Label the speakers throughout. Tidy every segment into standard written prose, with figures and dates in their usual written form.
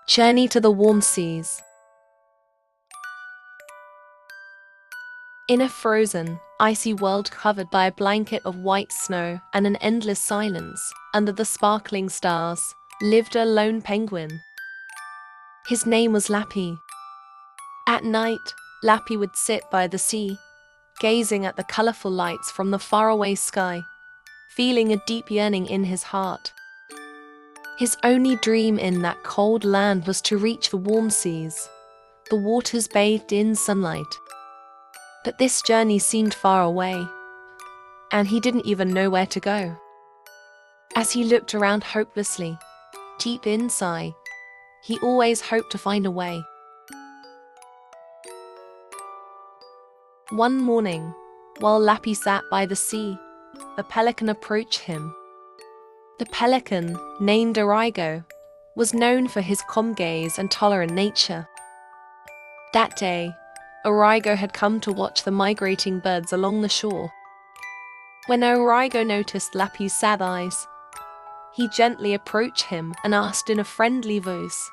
Speaker 1: Journey to the Warm Seas. In a frozen, icy world covered by a blanket of white snow and an endless silence, under the sparkling stars, lived a lone penguin. His name was Lapi. At night, Lapi would sit by the sea, gazing at the colorful lights from the faraway sky, feeling a deep yearning in his heart. His only dream in that cold land was to reach the warm seas, the waters bathed in sunlight. But this journey seemed far away, and he didn't even know where to go. As he looked around hopelessly, deep inside, he always hoped to find a way. One morning, while Lapi sat by the sea, a pelican approached him. The pelican, named Origo, was known for his calm gaze and tolerant nature. That day, Origo had come to watch the migrating birds along the shore. When Origo noticed Lapi's sad eyes, he gently approached him and asked in a friendly voice,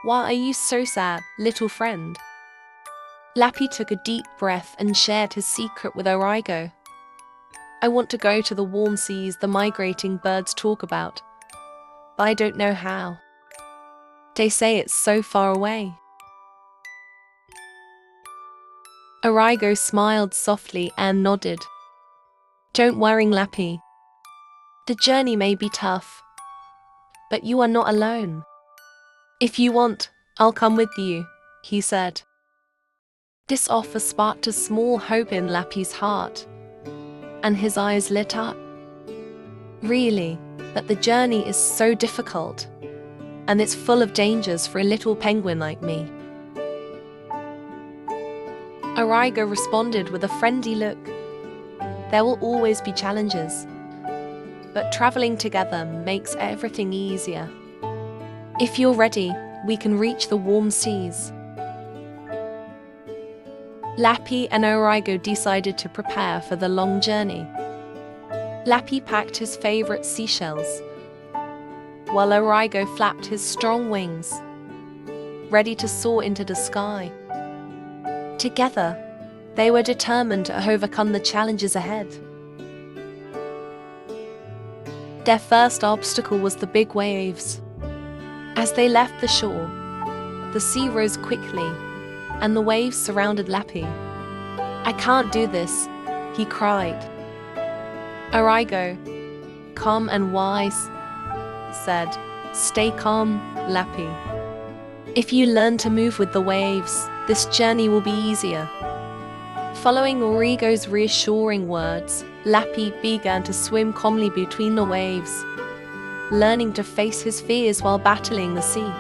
Speaker 1: "Why are you so sad, little friend?" Lapi took a deep breath and shared his secret with Origo. "I want to go to the warm seas the migrating birds talk about, but I don't know how. They say it's so far away." Origo smiled softly and nodded. "Don't worry, Lapi. The journey may be tough, but you are not alone. If you want, I'll come with you," he said. This offer sparked a small hope in Lapi's heart, and his eyes lit up. "Really, but the journey is so difficult, and it's full of dangers for a little penguin like me." Origo responded with a friendly look. "There will always be challenges, but traveling together makes everything easier. If you're ready, we can reach the warm seas." Lapi and Origo decided to prepare for the long journey. Lapi packed his favorite seashells, while Origo flapped his strong wings, ready to soar into the sky. Together, they were determined to overcome the challenges ahead. Their first obstacle was the big waves. As they left the shore, the sea rose quickly, and the waves surrounded Lapi. "I can't do this," he cried. Origo, calm and wise, said, "Stay calm, Lapi. If you learn to move with the waves, this journey will be easier." Following Origo's reassuring words, Lapi began to swim calmly between the waves, learning to face his fears while battling the sea.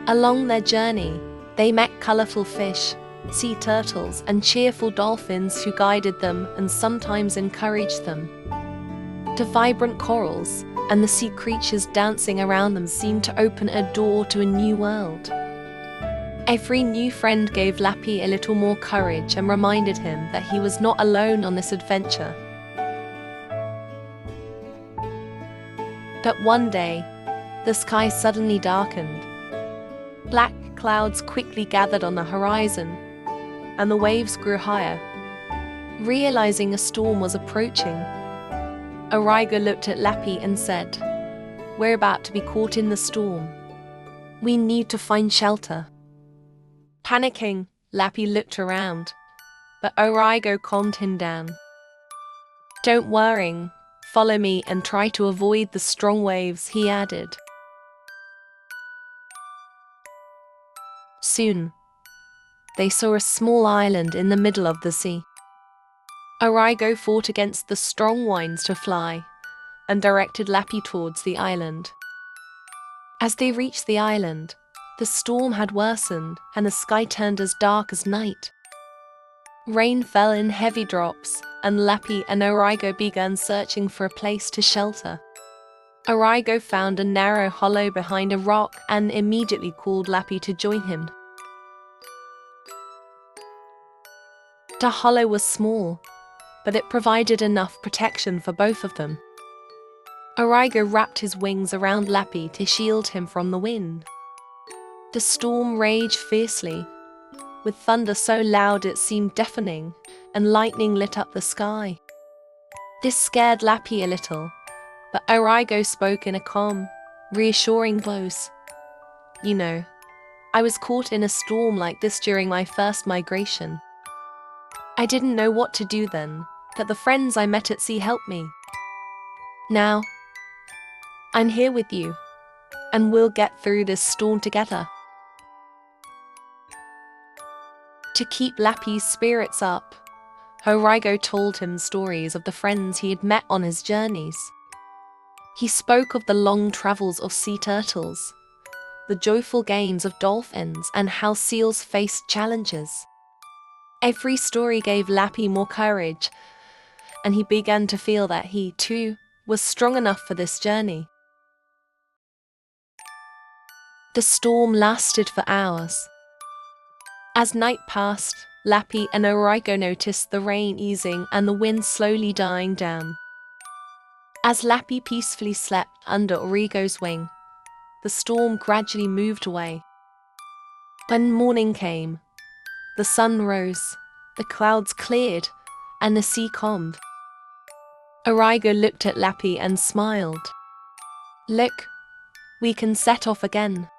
Speaker 1: Along their journey, they met colorful fish, sea turtles, and cheerful dolphins who guided them and sometimes encouraged them. The vibrant corals and the sea creatures dancing around them seemed to open a door to a new world. Every new friend gave Lapi a little more courage and reminded him that he was not alone on this adventure. But one day, the sky suddenly darkened. Black clouds quickly gathered on the horizon, and the waves grew higher. Realizing a storm was approaching, Origo looked at Lapi and said, "We're about to be caught in the storm. We need to find shelter." Panicking, Lapi looked around, but Origo calmed him down. "Don't worry, follow me and try to avoid the strong waves," he added. Soon, they saw a small island in the middle of the sea. Origo fought against the strong winds to fly and directed Lapi towards the island. As they reached the island, the storm had worsened and the sky turned as dark as night. Rain fell in heavy drops, and Lapi and Origo began searching for a place to shelter. Origo found a narrow hollow behind a rock and immediately called Lapi to join him. The hollow was small, but it provided enough protection for both of them. Origo wrapped his wings around Lapi to shield him from the wind. The storm raged fiercely, with thunder so loud it seemed deafening, and lightning lit up the sky. This scared Lapi a little, but Origo spoke in a calm, reassuring voice. "You know, I was caught in a storm like this during my first migration. I didn't know what to do then, but the friends I met at sea helped me. Now, I'm here with you, and we'll get through this storm together." To keep Lapi's spirits up, Origo told him stories of the friends he had met on his journeys. He spoke of the long travels of sea turtles, the joyful games of dolphins, and how seals faced challenges. Every story gave Lapi more courage, and he began to feel that he, too, was strong enough for this journey. The storm lasted for hours. As night passed, Lapi and Origo noticed the rain easing and the wind slowly dying down. As Lapi peacefully slept under Origo's wing, the storm gradually moved away. When morning came, the sun rose, the clouds cleared, and the sea calmed. Origo looked at Lapi and smiled. "Look, we can set off again.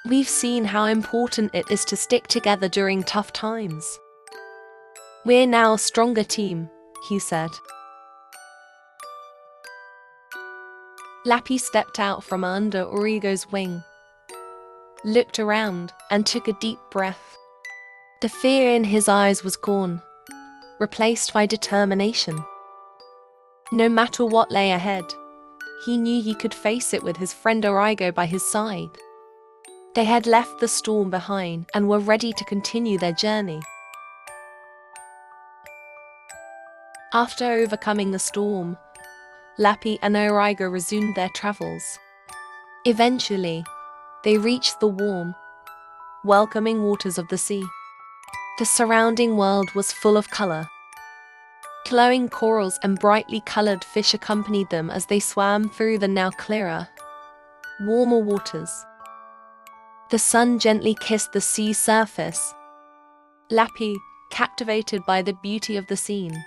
Speaker 1: We've seen how important it is to stick together during tough times. We're now a stronger team," he said. Lapi stepped out from under Origo's wing, looked around, and took a deep breath. The fear in his eyes was gone, replaced by determination. No matter what lay ahead, he knew he could face it with his friend Origo by his side. They had left the storm behind and were ready to continue their journey. After overcoming the storm, Lapi and Origo resumed their travels. Eventually, they reached the warm, welcoming waters of the sea. The surrounding world was full of color. Glowing corals and brightly colored fish accompanied them as they swam through the now clearer, warmer waters. The sun gently kissed the sea surface. Lapi, captivated by the beauty of the scene,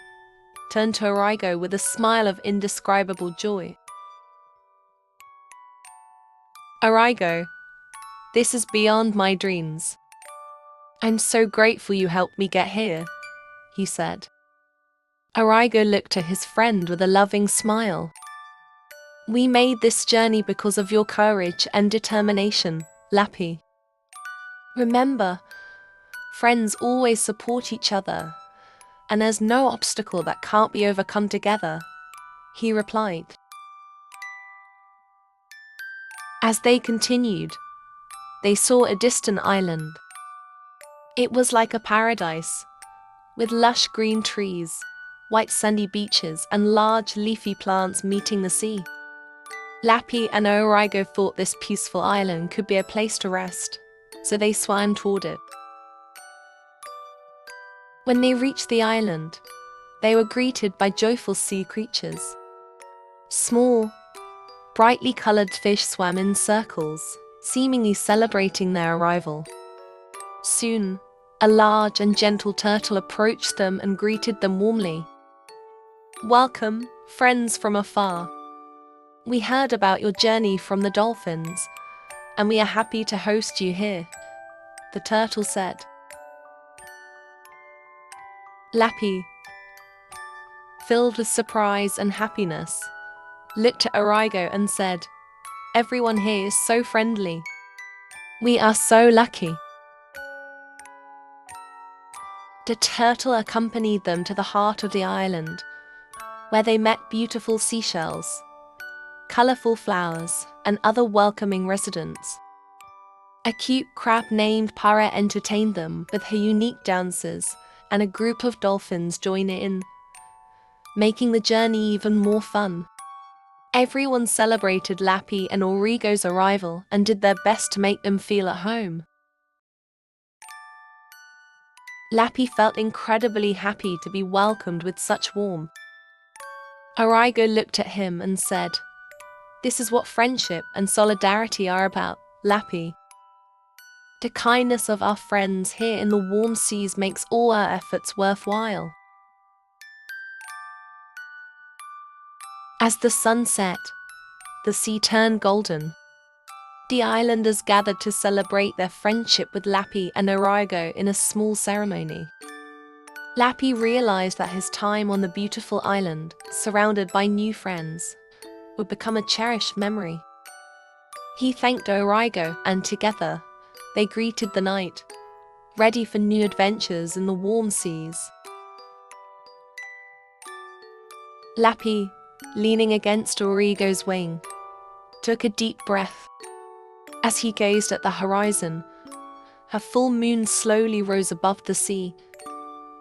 Speaker 1: turned to Origo with a smile of indescribable joy. "Origo, this is beyond my dreams. I'm so grateful you helped me get here," he said. Origo looked at his friend with a loving smile. "We made this journey because of your courage and determination, Lapi. Remember, friends always support each other, and there's no obstacle that can't be overcome together," he replied. As they continued, they saw a distant island. It was like a paradise, with lush green trees, white sandy beaches, and large leafy plants meeting the sea. Lapi and Origo thought this peaceful island could be a place to rest, so they swam toward it. When they reached the island, they were greeted by joyful sea creatures. Small, brightly colored fish swam in circles, seemingly celebrating their arrival. Soon, a large and gentle turtle approached them and greeted them warmly. "Welcome, friends from afar. We heard about your journey from the dolphins, and we are happy to host you here," the turtle said. Lapi, filled with surprise and happiness, looked at Origo and said, "Everyone here is so friendly. We are so lucky." The turtle accompanied them to the heart of the island, where they met beautiful seashells, colorful flowers, and other welcoming residents. A cute crab named Para entertained them with her unique dances, and a group of dolphins joined in, making the journey even more fun. Everyone celebrated Lapi and Origo's arrival and did their best to make them feel at home. Lapi felt incredibly happy to be welcomed with such warmth. Origo looked at him and said, This is what friendship and solidarity are about, Lapi. The kindness of our friends here in the warm seas makes all our efforts worthwhile. As the sun set, the sea turned golden. The islanders gathered to celebrate their friendship with Lapi and Origo in a small ceremony. Lapi realized that his time on the beautiful island, surrounded by new friends, would become a cherished memory. He thanked Origo, and together, they greeted the night, ready for new adventures in the warm seas. Lapi, leaning against Origo's wing, took a deep breath. As he gazed at the horizon, a full moon slowly rose above the sea,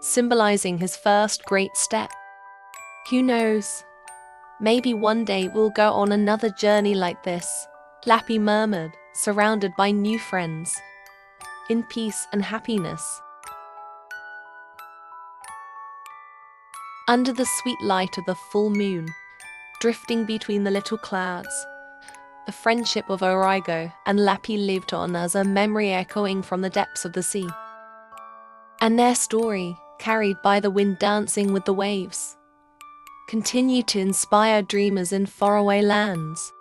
Speaker 1: symbolizing his first great step. Who knows? Maybe one day we'll go on another journey like this, Lapi murmured, surrounded by new friends, in peace and happiness. Under the sweet light of the full moon, drifting between the little clouds, the friendship of Origo and Lapi lived on as a memory echoing from the depths of the sea. And their story, carried by the wind dancing with the waves, continued to inspire dreamers in faraway lands.